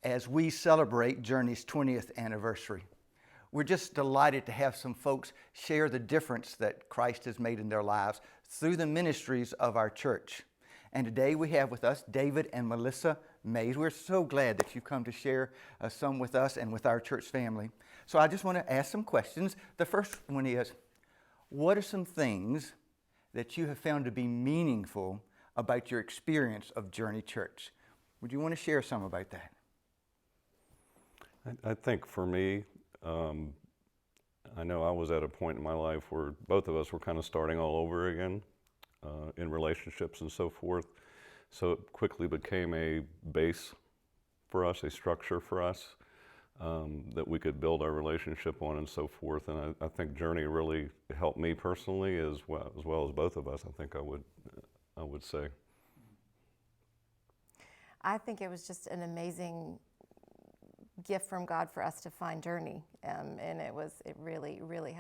as we celebrate Journey's 20th anniversary. We're just delighted to have some folks share the difference that Christ has made in their lives through the ministries of our church. And today we have with us David and Melissa Mays. We're so glad that you've come to share some with us and with our church family. So I just want to ask some questions. The first one is, what are some things that you have found to be meaningful about your experience of Journey Church? Would you want to share some about that? I think for me, I know I was at a point in my life where both of us were kind of starting all over again in relationships and so forth. So it quickly became a base for us, a structure for us that we could build our relationship on and so forth. And I think Journey really helped me personally as well as both of us, I think I would say. I think it was just an amazing gift from God for us to find Journey, and it really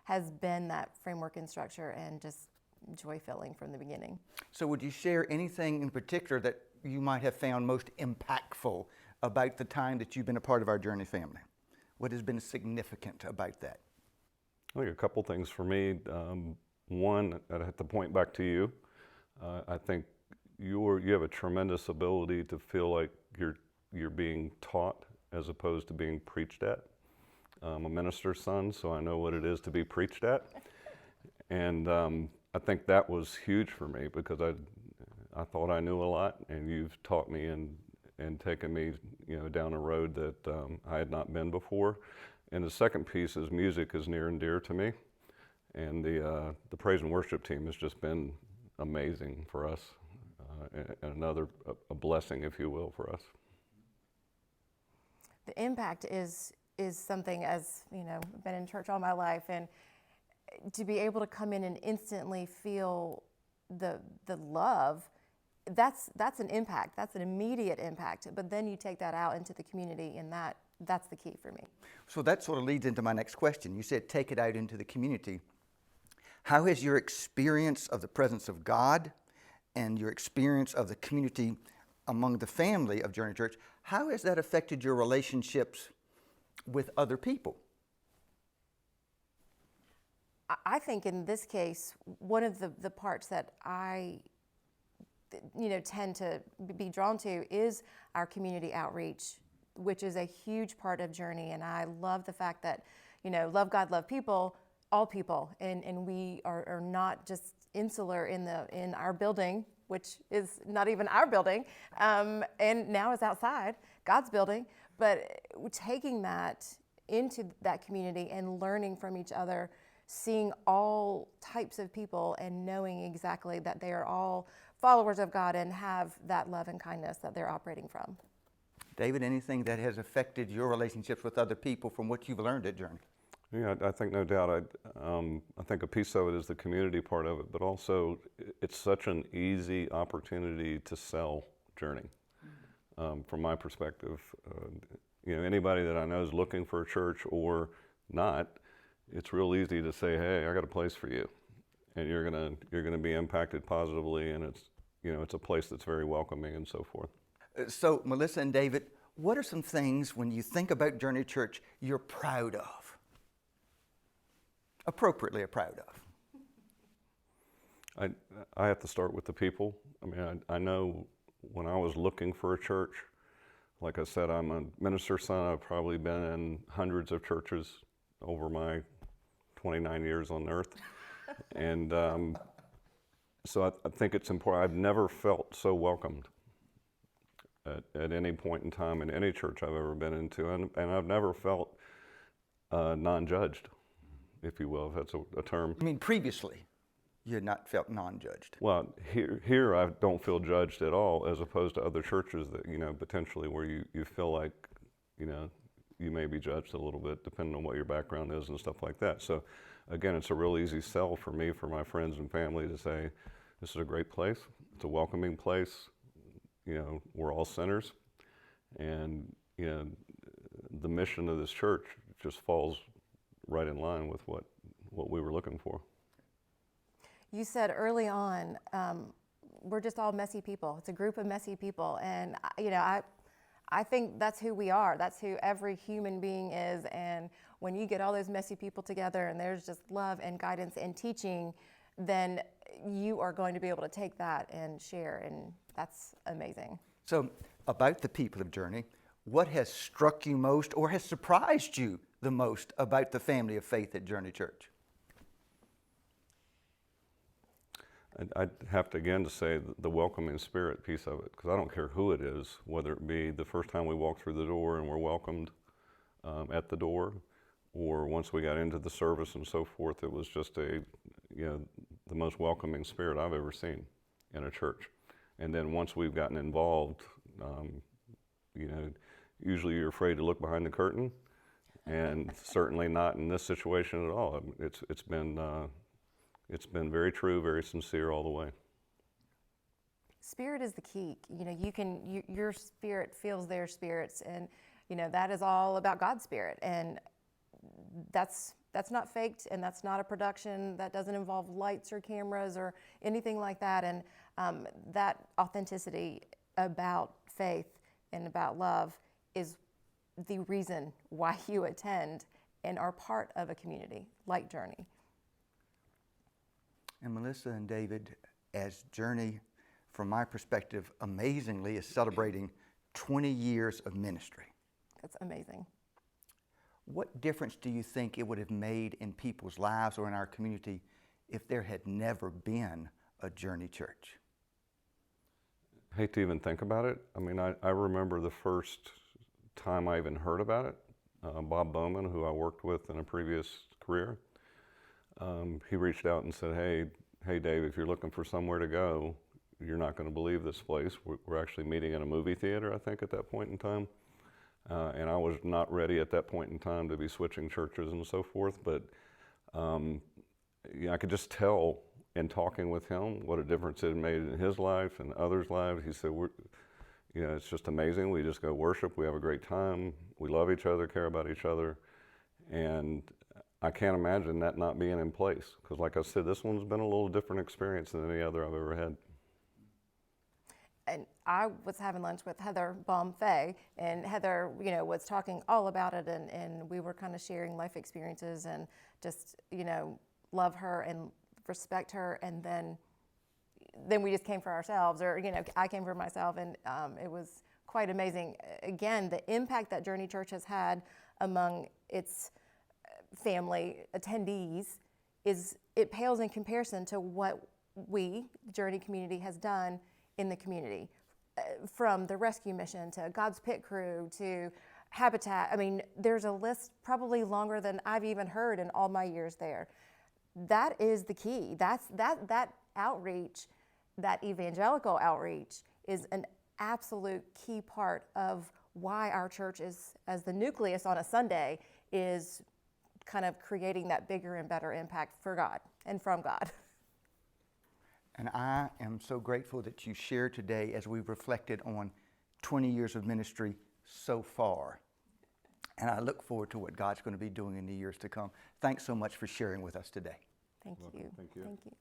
has been that framework and structure and just joy-filling from the beginning. So would you share anything in particular that you might have found most impactful about the time that you've been a part of our Journey family? What has been significant about that? I think a couple things for me. One, I'd have to point back to you. I think you have a tremendous ability to feel like you're being taught as opposed to being preached at. I'm a minister's son, so I know what it is to be preached at. And I think that was huge for me because I thought I knew a lot, and you've taught me and taken me down a road that I had not been before. And the second piece is music is near and dear to me. And the praise and worship team has just been amazing for us, and another a blessing, if you will, for us. The impact is something, as you know, I've been in church all my life, and to be able to come in and instantly feel the love, that's an impact. That's an immediate impact. But then you take that out into the community, and that's the key for me. So that sort of leads into my next question. You said take it out into the community. How has your experience of the presence of God and your experience of the community among the family of Journey Church, how has that affected your relationships with other people? I think in this case, one of the parts that I tend to be drawn to is our community outreach, which is a huge part of Journey. And I love the fact that, love God, love people, all people. And we are not just insular in our building, which is not even our building, and now is outside, God's building. But taking that into that community and learning from each other, seeing all types of people and knowing exactly that they are all followers of God and have that love and kindness that they're operating from. David, anything that has affected your relationships with other people from what you've learned at Journey? Yeah, I think no doubt. I think a piece of it is the community part of it, but also it's such an easy opportunity to sell Journey. From my perspective, anybody that I know is looking for a church or not, it's real easy to say, "Hey, I got a place for you," and you're gonna be impacted positively, and it's a place that's very welcoming and so forth. So, Melissa and David, what are some things when you think about Journey Church you're proud of? Appropriately proud of? I have to start with the people. I mean, I know when I was looking for a church, like I said, I'm a minister's son. I've probably been in hundreds of churches over my 29 years on earth. And so I think it's important. I've never felt so welcomed at any point in time in any church I've ever been into. And I've never felt non-judged, if you will, if that's a term. I mean, previously, you had not felt non-judged. Well, here I don't feel judged at all, as opposed to other churches that, potentially where you feel like, you may be judged a little bit depending on what your background is and stuff like that. So again, it's a real easy sell for me, for my friends and family to say, this is a great place. It's a welcoming place. We're all sinners. And, the mission of this church just falls right in line with what we were looking for. You said early on, we're just all messy people. It's a group of messy people. And, I think that's who we are. That's who every human being is. And when you get all those messy people together and there's just love and guidance and teaching, then you are going to be able to take that and share. And that's amazing. So, about the people of Journey, what has struck you most or has surprised you the most about the family of faith at Journey Church? I'd have to again to say the welcoming spirit piece of it, because I don't care who it is, whether it be the first time we walk through the door and we're welcomed at the door, or once we got into the service and so forth. It was just the most welcoming spirit I've ever seen in a church. And then once we've gotten involved, usually you're afraid to look behind the curtain, and certainly not in this situation at all. It's been very true, very sincere all the way. Spirit is the key. Your spirit feels their spirits, and that is all about God's spirit, and that's not faked, and that's not a production. That doesn't involve lights or cameras or anything like that. And that authenticity about faith and about love is the reason why you attend and are part of a community like Journey. And Melissa and David, as Journey, from my perspective, amazingly is celebrating 20 years of ministry. That's amazing. What difference do you think it would have made in people's lives or in our community if there had never been a Journey Church? I hate to even think about it. I mean, I remember the first time I even heard about it. Bob Bowman, who I worked with in a previous career, he reached out and said, hey Dave, if you're looking for somewhere to go, you're not going to believe this place. We're actually meeting in a movie theater, I think, at that point in time. And I was not ready at that point in time to be switching churches and so forth. But I could just tell in talking with him what a difference it made in his life and others' lives. He said, it's just amazing. We just go worship. We have a great time. We love each other, care about each other. And I can't imagine that not being in place. Because like I said, this one's been a little different experience than any other I've ever had. And I was having lunch with Heather Baum-Fay, and Heather, was talking all about it, and we were kind of sharing life experiences and just, love her and respect her, and then we just came for ourselves, or, I came for myself, and it was quite amazing. Again, the impact that Journey Church has had among its family attendees it pales in comparison to what we, the Journey community, has done in the community, from the rescue mission to God's Pit Crew to Habitat. I mean, there's a list probably longer than I've even heard in all my years there. That is the key. That outreach, that evangelical outreach, is an absolute key part of why our church is, as the nucleus on a Sunday, is kind of creating that bigger and better impact for God and from God. And I am so grateful that you shared today as we've reflected on 20 years of ministry so far. And I look forward to what God's going to be doing in the years to come. Thanks so much for sharing with us today. Thank you. Thank you. Thank you.